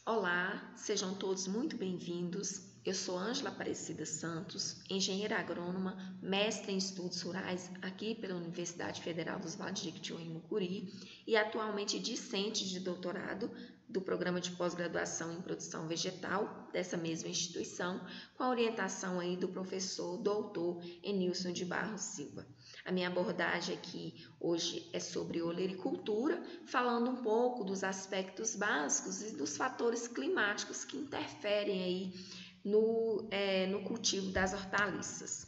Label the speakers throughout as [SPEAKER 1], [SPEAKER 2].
[SPEAKER 1] Olá, sejam todos muito bem-vindos. Eu sou Ângela Aparecida Santos, engenheira agrônoma, mestre em estudos rurais aqui pela Universidade Federal dos Vales de Jequitinhonha e Mucuri e atualmente discente de doutorado do programa de pós-graduação em produção vegetal dessa mesma instituição, com a orientação aí do professor doutor Enilson de Barros Silva. A minha abordagem aqui hoje é sobre olericultura, falando um pouco dos aspectos básicos e dos fatores climáticos que interferem aí no cultivo das hortaliças.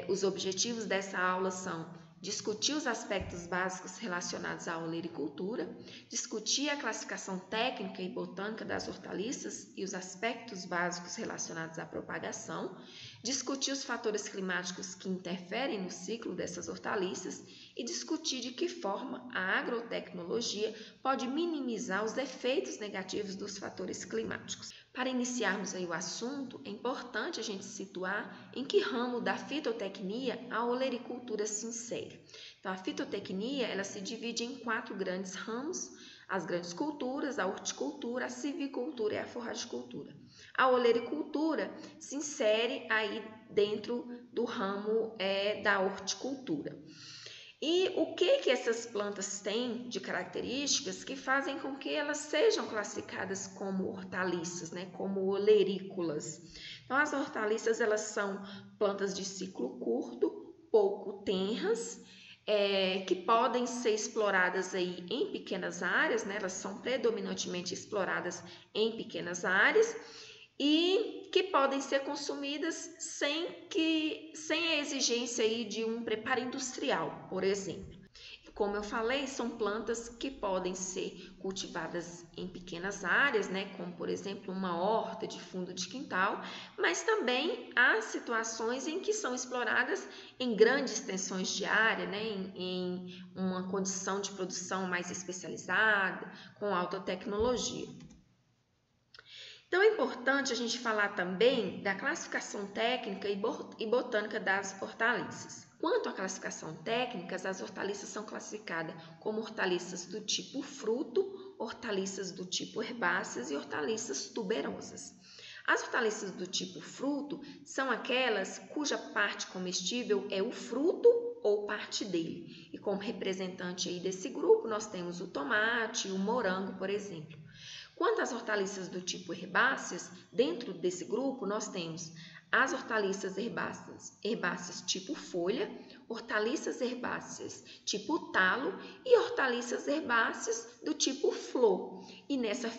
[SPEAKER 1] Os objetivos dessa aula são discutir os aspectos básicos relacionados à olericultura, discutir a classificação técnica e botânica das hortaliças e os aspectos básicos relacionados à propagação, discutir os fatores climáticos que interferem no ciclo dessas hortaliças e discutir de que forma a agrotecnologia pode minimizar os efeitos negativos dos fatores climáticos. Para iniciarmos aí o assunto, é importante a gente situar em que ramo da fitotecnia a olericultura se insere. Então, a fitotecnia ela se divide em 4 grandes ramos: as grandes culturas, a horticultura, a silvicultura e a forragicultura. A olericultura se insere aí dentro do ramo da horticultura. E o que essas plantas têm de características que fazem com que elas sejam classificadas como hortaliças, como olerícolas? Então, as hortaliças elas são plantas de ciclo curto, pouco tenras, que podem ser exploradas aí em pequenas áreas, elas são predominantemente exploradas em pequenas áreas e que podem ser consumidas sem a exigência aí de um preparo industrial, por exemplo. Como eu falei, são plantas que podem ser cultivadas em pequenas áreas, como por exemplo uma horta de fundo de quintal, mas também há situações em que são exploradas em grandes extensões de área, em uma condição de produção mais especializada, com alta tecnologia. Então, é importante a gente falar também da classificação técnica e botânica das hortaliças. Quanto à classificação técnica, as hortaliças são classificadas como hortaliças do tipo fruto, hortaliças do tipo herbáceas e hortaliças tuberosas. As hortaliças do tipo fruto são aquelas cuja parte comestível é o fruto ou parte dele. E como representante aí desse grupo, nós temos o tomate e o morango, por exemplo. Quanto às hortaliças do tipo herbáceas, dentro desse grupo nós temos as hortaliças herbáceas tipo folha, hortaliças herbáceas tipo talo e hortaliças herbáceas do tipo flor. E nessa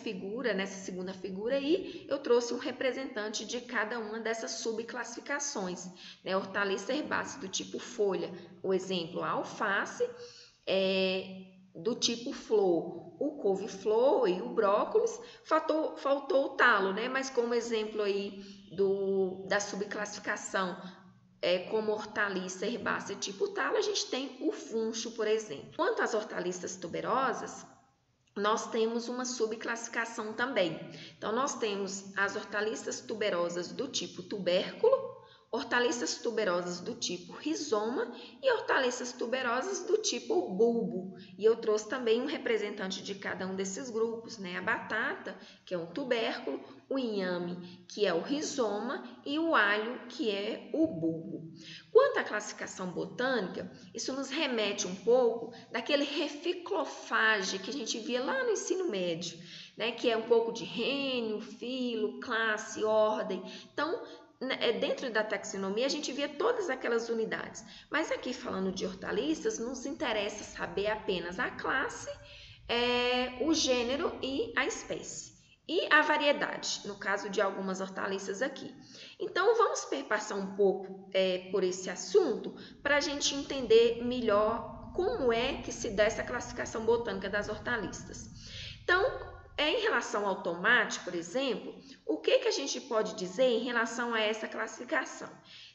[SPEAKER 1] segunda figura aí, eu trouxe um representante de cada uma dessas subclassificações. Hortaliça herbácea do tipo folha, o exemplo, a alface, do tipo flor, o couve-flor e o brócolis. Faltou o talo, mas como exemplo aí da subclassificação como hortaliça herbácea tipo talo, a gente tem o funcho, por exemplo. Quanto às hortaliças tuberosas, nós temos uma subclassificação também. Então, nós temos as hortaliças tuberosas do tipo tubérculo, hortaliças tuberosas do tipo rizoma e hortaliças tuberosas do tipo bulbo. E eu trouxe também um representante de cada um desses grupos, a batata, que é um tubérculo, o inhame, que é o rizoma, e o alho, que é o bulbo. Quanto à classificação botânica, isso nos remete um pouco daquele reficlofage que a gente via lá no ensino médio, que é um pouco de reino, filo, classe, ordem. Então, dentro da taxonomia, a gente via todas aquelas unidades. Mas aqui, falando de hortaliças, nos interessa saber apenas a classe, o gênero e a espécie. E a variedade, no caso de algumas hortaliças aqui. Então, vamos perpassar um pouco por esse assunto para a gente entender melhor como é que se dá essa classificação botânica das hortaliças. Então, em relação ao tomate, por exemplo, o que a gente pode dizer em relação a essa classificação?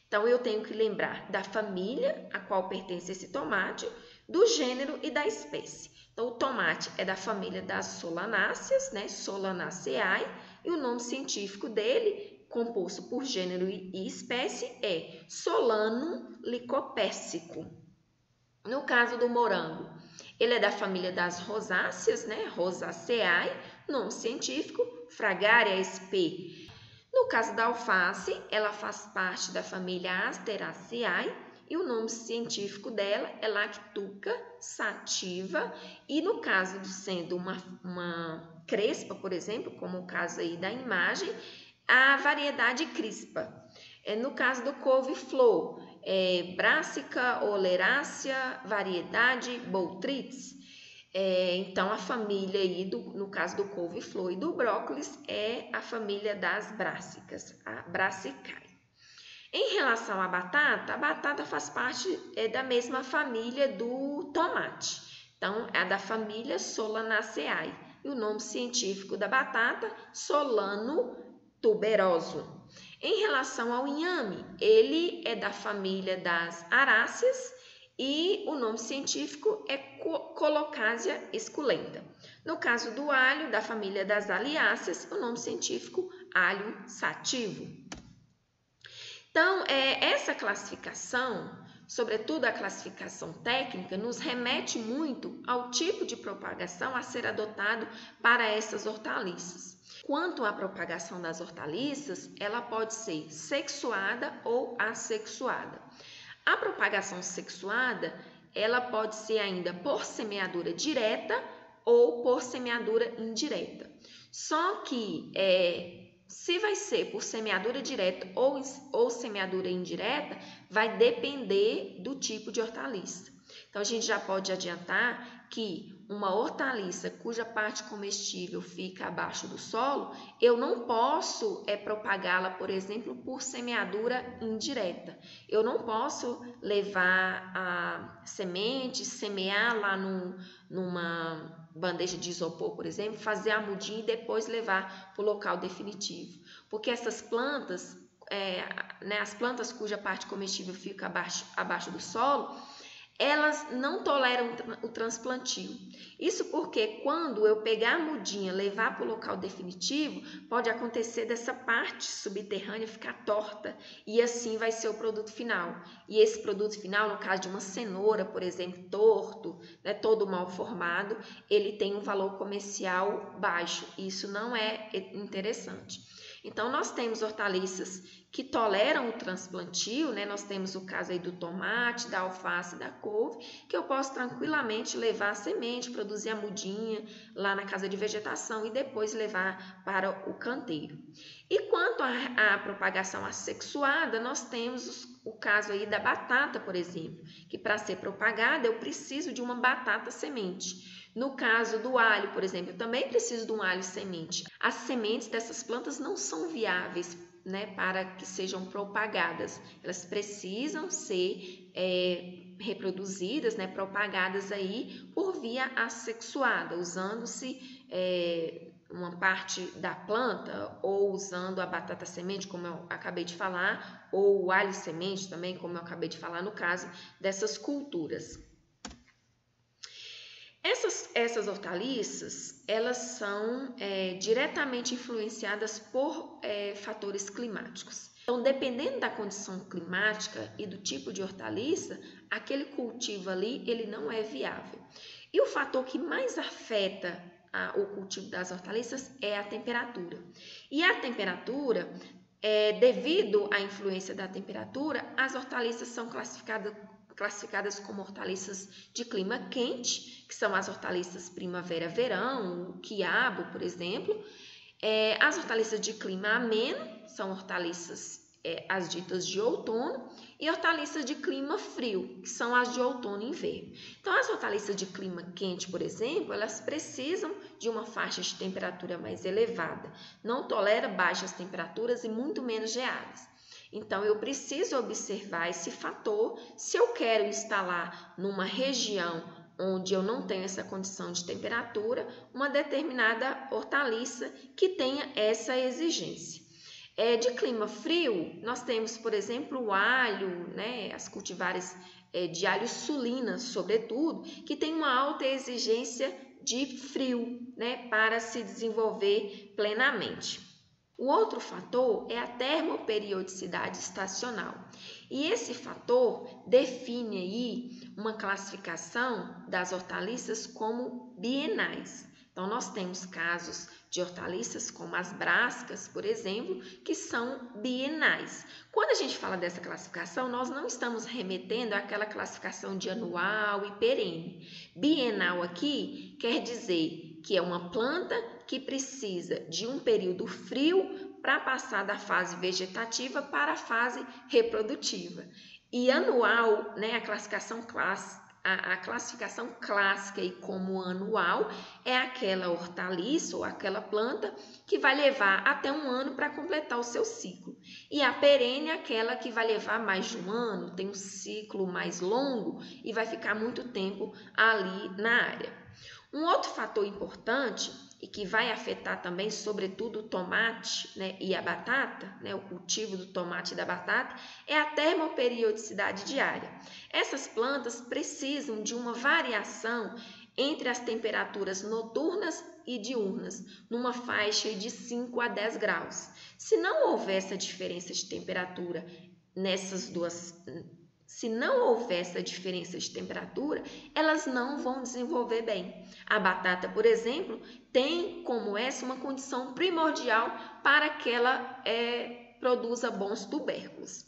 [SPEAKER 1] Então, eu tenho que lembrar da família a qual pertence esse tomate, do gênero e da espécie. Então, o tomate é da família das solanáceas, Solanaceae, e o nome científico dele, composto por gênero e espécie, é Solanum lycopessico. No caso do morango, ele é da família das rosáceas, Rosaceae, nome científico, Fragaria sp. No caso da alface, ela faz parte da família Asteraceae e o nome científico dela é Lactuca sativa. E no caso de sendo uma crespa, por exemplo, como o caso aí da imagem, a variedade crispa. No caso do couve-flor, Brassica oleracea, variedade Botrytis. Então, a família aí, no caso do couve-flor e do brócolis, é a família das brássicas, a Brassicae. Em relação à batata, a batata faz parte da mesma família do tomate. Então, é da família Solanaceae. E o nome científico da batata, Solano tuberoso. Em relação ao inhame, ele é da família das aráceas e o nome científico é Colocasia esculenta. No caso do alho, da família das aliáceas, o nome científico alho sativo. Então, essa classificação, sobretudo a classificação técnica, nos remete muito ao tipo de propagação a ser adotado para essas hortaliças. Quanto à propagação das hortaliças, ela pode ser sexuada ou assexuada. A propagação sexuada, ela pode ser ainda por semeadura direta ou por semeadura indireta. Só que se vai ser por semeadura direta ou semeadura indireta, vai depender do tipo de hortaliça. Então, a gente já pode adiantar que uma hortaliça cuja parte comestível fica abaixo do solo, eu não posso propagá-la, por exemplo, por semeadura indireta. Eu não posso levar a semente, semear lá numa bandeja de isopor, por exemplo, fazer a mudinha e depois levar para o local definitivo. Porque essas plantas, as plantas cuja parte comestível fica abaixo do solo, elas não toleram o transplantio. Isso porque quando eu pegar a mudinha, levar para o local definitivo, pode acontecer dessa parte subterrânea ficar torta e assim vai ser o produto final. E esse produto final, no caso de uma cenoura, por exemplo, torto, todo mal formado, ele tem um valor comercial baixo. Isso não é interessante. Então, nós temos hortaliças que toleram o transplantio, nós temos o caso aí do tomate, da alface, da couve, que eu posso tranquilamente levar a semente, produzir a mudinha lá na casa de vegetação e depois levar para o canteiro. E quanto à propagação assexuada, nós temos o caso aí da batata, por exemplo, que para ser propagada eu preciso de uma batata semente. No caso do alho, por exemplo, eu também preciso de um alho semente. As sementes dessas plantas não são viáveis, para que sejam propagadas. Elas precisam ser reproduzidas, propagadas aí por via assexuada, usando-se uma parte da planta ou usando a batata semente, como eu acabei de falar, ou o alho semente também, como eu acabei de falar no caso dessas culturas. Essas hortaliças, elas são diretamente influenciadas por fatores climáticos. Então, dependendo da condição climática e do tipo de hortaliça, aquele cultivo ali, ele não é viável. E o fator que mais afeta o cultivo das hortaliças é a temperatura. E a temperatura, devido à influência da temperatura, as hortaliças são classificadas como hortaliças de clima quente, que são as hortaliças primavera-verão, o quiabo, por exemplo. As hortaliças de clima ameno são hortaliças, as ditas de outono, e hortaliças de clima frio, que são as de outono e inverno. Então, as hortaliças de clima quente, por exemplo, elas precisam de uma faixa de temperatura mais elevada, não tolera baixas temperaturas e muito menos geadas. Então, eu preciso observar esse fator se eu quero instalar numa região onde eu não tenho essa condição de temperatura, uma determinada hortaliça que tenha essa exigência. De clima frio, nós temos, por exemplo, o alho, as cultivares de alho sulinas, sobretudo, que tem uma alta exigência de frio, para se desenvolver plenamente. O outro fator é a termoperiodicidade estacional. E esse fator define aí uma classificação das hortaliças como bienais. Então, nós temos casos de hortaliças, como as brásicas, por exemplo, que são bienais. Quando a gente fala dessa classificação, nós não estamos remetendo àquela classificação de anual e perene. Bienal aqui quer dizer que é uma planta que precisa de um período frio para passar da fase vegetativa para a fase reprodutiva. E anual, né, a classificação clássica e como anual é aquela hortaliça ou aquela planta que vai levar até um ano para completar o seu ciclo. E a perene é aquela que vai levar mais de um ano, tem um ciclo mais longo e vai ficar muito tempo ali na área. Um outro fator importante e que vai afetar também, sobretudo, o tomate, né, e a batata, né, o cultivo do tomate e da batata, é a termoperiodicidade diária. Essas plantas precisam de uma variação entre as temperaturas noturnas e diurnas, numa faixa de 5 a 10 graus. Se não houver essa diferença de temperatura se não houver essa diferença de temperatura, elas não vão desenvolver bem. A batata, por exemplo, tem como essa uma condição primordial para que ela produza bons tubérculos.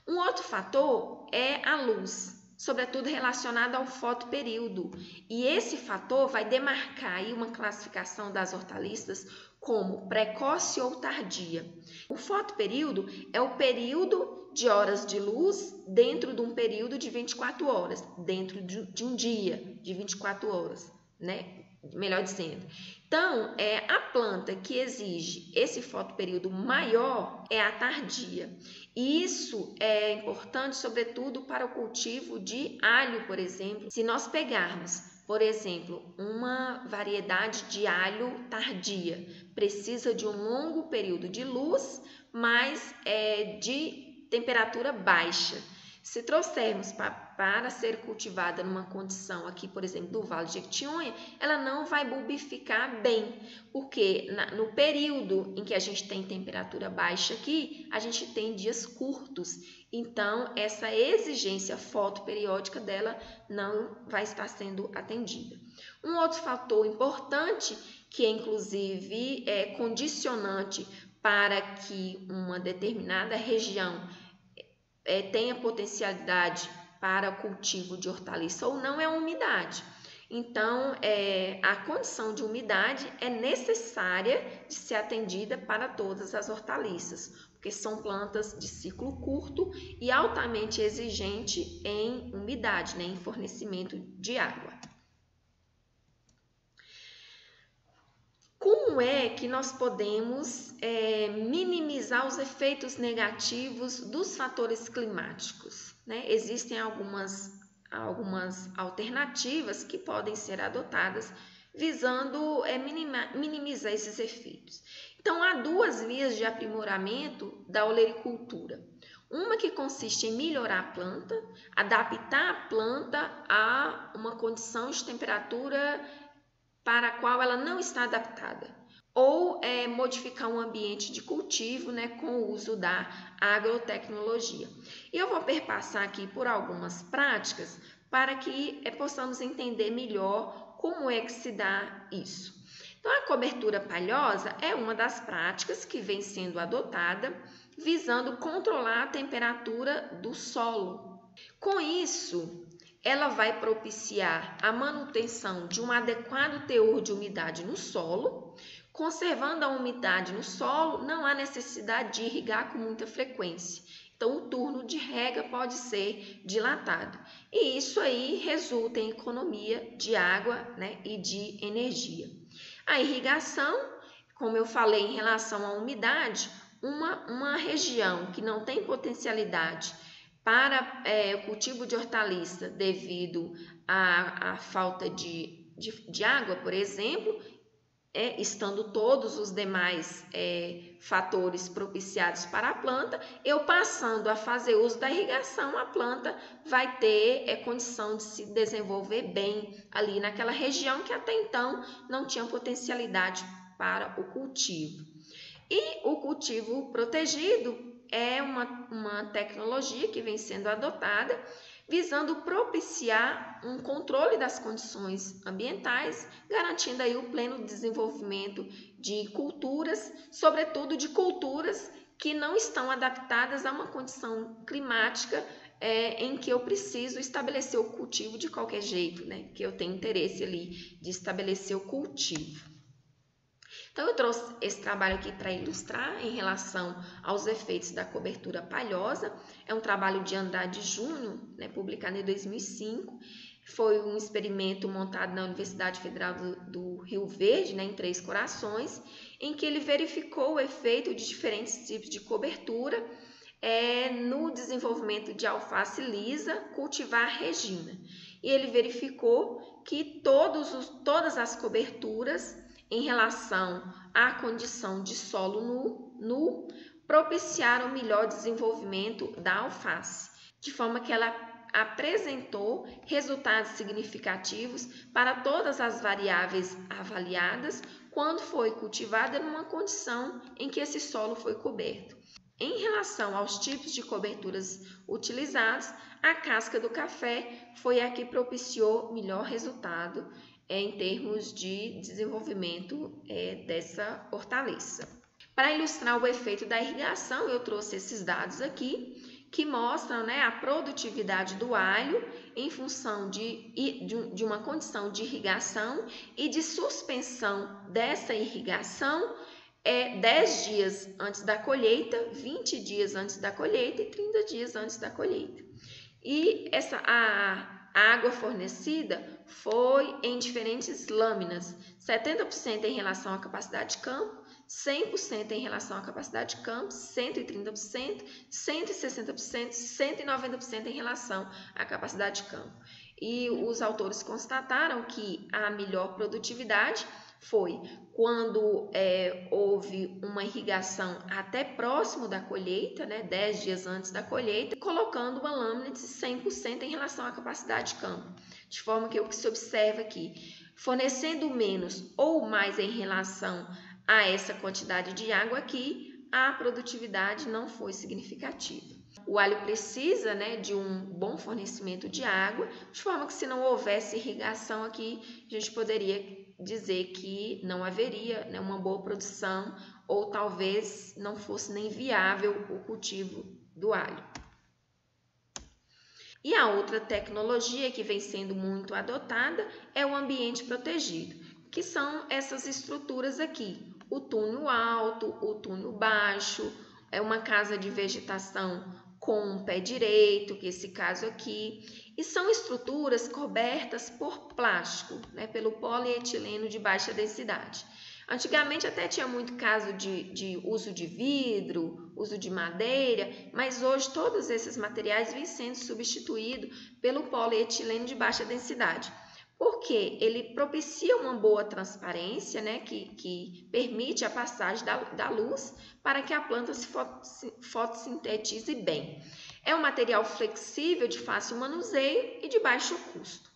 [SPEAKER 1] Um outro fator é a luz, sobretudo relacionado ao fotoperíodo. E esse fator vai demarcar aí uma classificação das hortaliças como precoce ou tardia. O fotoperíodo é o período de horas de luz dentro de um período de 24 horas, dentro de um dia de 24 horas, né? Melhor dizendo. Então, a planta que exige esse fotoperíodo maior é a tardia. E isso é importante, sobretudo, para o cultivo de alho, por exemplo. Se nós pegarmos, por exemplo, uma variedade de alho tardia, precisa de um longo período de luz, mas de temperatura baixa. Se trouxermos para ser cultivada numa condição aqui, por exemplo, do Vale de Jequitinhonha, ela não vai bulbificar bem, porque no período em que a gente tem temperatura baixa aqui, a gente tem dias curtos. Então, essa exigência fotoperiódica dela não vai estar sendo atendida. Um outro fator importante, que é inclusive condicionante para que uma determinada região tenha potencialidade para o cultivo de hortaliça ou não, é a umidade. Então, a condição de umidade é necessária de ser atendida para todas as hortaliças, porque são plantas de ciclo curto e altamente exigente em umidade, né, em fornecimento de água. Como é que nós podemos minimizar os efeitos negativos dos fatores climáticos, né? Existem algumas alternativas que podem ser adotadas visando minimizar esses efeitos. Então, há duas vias de aprimoramento da olericultura. Uma que consiste em melhorar a planta, adaptar a planta a uma condição de temperatura para a qual ela não está adaptada, ou modificar um ambiente de cultivo, né, com o uso da agrotecnologia. E eu vou perpassar aqui por algumas práticas para que possamos entender melhor como é que se dá isso. Então, a cobertura palhosa é uma das práticas que vem sendo adotada visando controlar a temperatura do solo. Com isso, ela vai propiciar a manutenção de um adequado teor de umidade no solo. Conservando a umidade no solo, não há necessidade de irrigar com muita frequência. Então, o turno de rega pode ser dilatado. E isso aí resulta em economia de água, né, e de energia. A irrigação, como eu falei em relação à umidade, uma região que não tem potencialidade para o cultivo de hortaliça devido à falta de água, por exemplo, estando todos os demais fatores propiciados para a planta, eu passando a fazer uso da irrigação, a planta vai ter condição de se desenvolver bem ali naquela região que até então não tinha potencialidade para o cultivo. E o cultivo protegido é uma tecnologia que vem sendo adotada visando propiciar um controle das condições ambientais, garantindo aí o pleno desenvolvimento de culturas, sobretudo de culturas que não estão adaptadas a uma condição climática em que eu preciso estabelecer o cultivo de qualquer jeito, né? Que eu tenho interesse ali de estabelecer o cultivo. Então, eu trouxe esse trabalho aqui para ilustrar em relação aos efeitos da cobertura palhosa. É um trabalho de Andrade Júnior, né, publicado em 2005. Foi um experimento montado na Universidade Federal do Rio Verde, né, em Três Corações, em que ele verificou o efeito de diferentes tipos de cobertura no desenvolvimento de alface lisa cultivar Regina. E ele verificou que todas as coberturas em relação à condição de solo nu propiciaram o melhor desenvolvimento da alface, de forma que ela apresentou resultados significativos para todas as variáveis avaliadas quando foi cultivada numa condição em que esse solo foi coberto. Em relação aos tipos de coberturas utilizados, a casca do café foi a que propiciou melhor resultado em termos de desenvolvimento dessa hortaliça. Para ilustrar o efeito da irrigação, eu trouxe esses dados aqui, que mostram, né, a produtividade do alho em função de uma condição de irrigação e de suspensão dessa irrigação 10 dias antes da colheita, 20 dias antes da colheita e 30 dias antes da colheita. E a água fornecida foi em diferentes lâminas, 70% em relação à capacidade de campo, 100% em relação à capacidade de campo, 130%, 160%, 190% em relação à capacidade de campo. E os autores constataram que a melhor produtividade foi quando houve uma irrigação até próximo da colheita, né, 10 dias antes da colheita, colocando uma lâmina de 100% em relação à capacidade de campo. De forma que o que se observa aqui, fornecendo menos ou mais em relação a essa quantidade de água aqui, a produtividade não foi significativa. O alho precisa, né, de um bom fornecimento de água, de forma que se não houvesse irrigação aqui, a gente poderia dizer que não haveria, né, uma boa produção ou talvez não fosse nem viável o cultivo do alho. E a outra tecnologia que vem sendo muito adotada é o ambiente protegido, que são essas estruturas aqui, o túnel alto, o túnel baixo, é uma casa de vegetação com um pé direito, que é esse caso aqui, e são estruturas cobertas por plástico, né, pelo polietileno de baixa densidade. Antigamente até tinha muito caso de uso de vidro, uso de madeira, mas hoje todos esses materiais vêm sendo substituídos pelo polietileno de baixa densidade. Porque ele propicia uma boa transparência, né, que permite a passagem da luz para que a planta se fotossintetize bem. É um material flexível, de fácil manuseio e de baixo custo.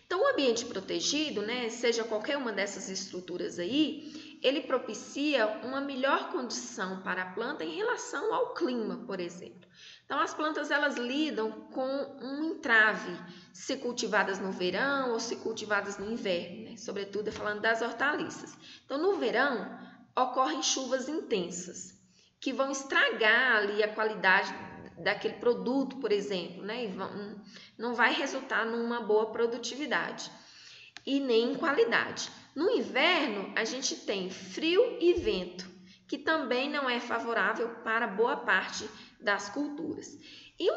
[SPEAKER 1] Então, o ambiente protegido, né, seja qualquer uma dessas estruturas aí, ele propicia uma melhor condição para a planta em relação ao clima, por exemplo. Então, as plantas elas lidam com um entrave, se cultivadas no verão ou se cultivadas no inverno, né? Sobretudo falando das hortaliças. Então, no verão, ocorrem chuvas intensas, que vão estragar ali a qualidade daquele produto, por exemplo, né? E não vai resultar numa boa produtividade e nem em qualidade. No inverno, a gente tem frio e vento, que também não é favorável para boa parte das culturas. E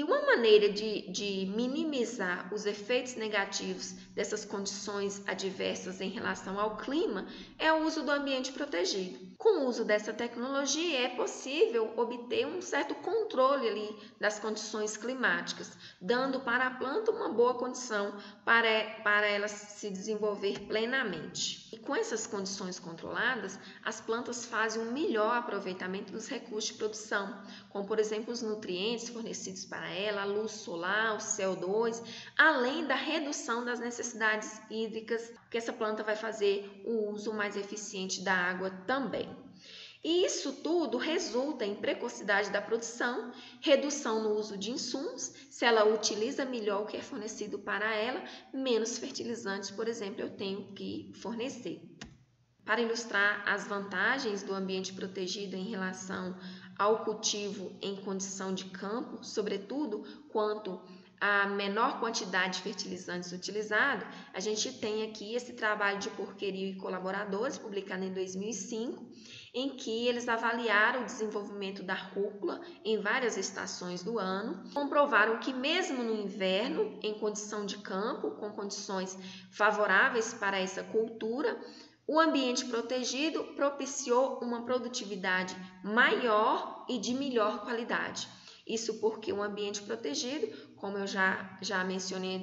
[SPEAKER 1] uma maneira de minimizar os efeitos negativos dessas condições adversas em relação ao clima é o uso do ambiente protegido. Com o uso dessa tecnologia é possível obter um certo controle ali das condições climáticas, dando para a planta uma boa condição para ela se desenvolver plenamente. E com essas condições controladas, as plantas fazem um melhor aproveitamento dos recursos de produção, como por exemplo os nutrientes fornecidos para ela, a luz solar, o CO2, além da redução das necessidades hídricas, que essa planta vai fazer o uso mais eficiente da água também. E isso tudo resulta em precocidade da produção, redução no uso de insumos, se ela utiliza melhor o que é fornecido para ela, menos fertilizantes, por exemplo, eu tenho que fornecer. Para ilustrar as vantagens do ambiente protegido em relação ao cultivo em condição de campo, sobretudo quanto à menor quantidade de fertilizantes utilizados, a gente tem aqui esse trabalho de Porquerio e colaboradores, publicado em 2005, em que eles avaliaram o desenvolvimento da rúcula em várias estações do ano, comprovaram que mesmo no inverno, em condição de campo, com condições favoráveis para essa cultura, o ambiente protegido propiciou uma produtividade maior e de melhor qualidade. Isso porque o ambiente protegido, como eu já mencionei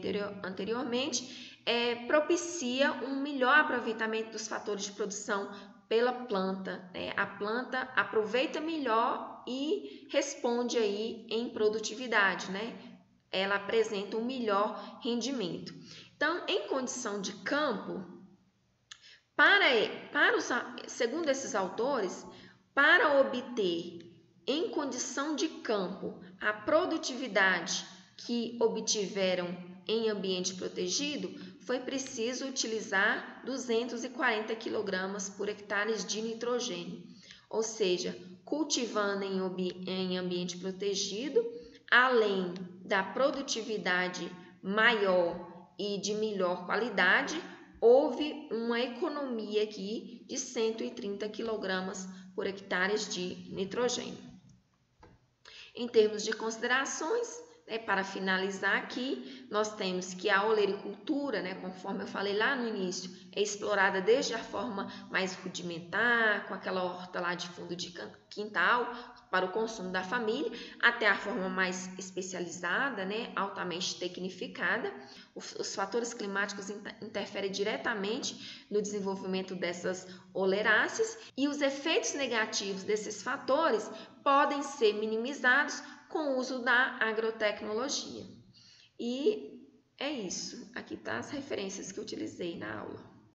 [SPEAKER 1] anteriormente, propicia um melhor aproveitamento dos fatores de produção pela planta. A planta aproveita melhor e responde aí em produtividade, Ela apresenta um melhor rendimento. Então, em condição de campo, segundo esses autores, para obter em condição de campo a produtividade que obtiveram em ambiente protegido, foi preciso utilizar 240 kg por hectare de nitrogênio, ou seja, cultivando em ambiente protegido, além da produtividade maior e de melhor qualidade, houve uma economia aqui de 130 kg por hectare de nitrogênio. Em termos de considerações, para finalizar aqui, nós temos que a olericultura, conforme eu falei lá no início, é explorada desde a forma mais rudimentar, com aquela horta lá de fundo de quintal, para o consumo da família, até a forma mais especializada, altamente tecnificada. Os fatores climáticos interferem diretamente no desenvolvimento dessas oleráceas e os efeitos negativos desses fatores podem ser minimizados com o uso da agrotecnologia. E é isso. Aqui tá as referências que eu utilizei na aula.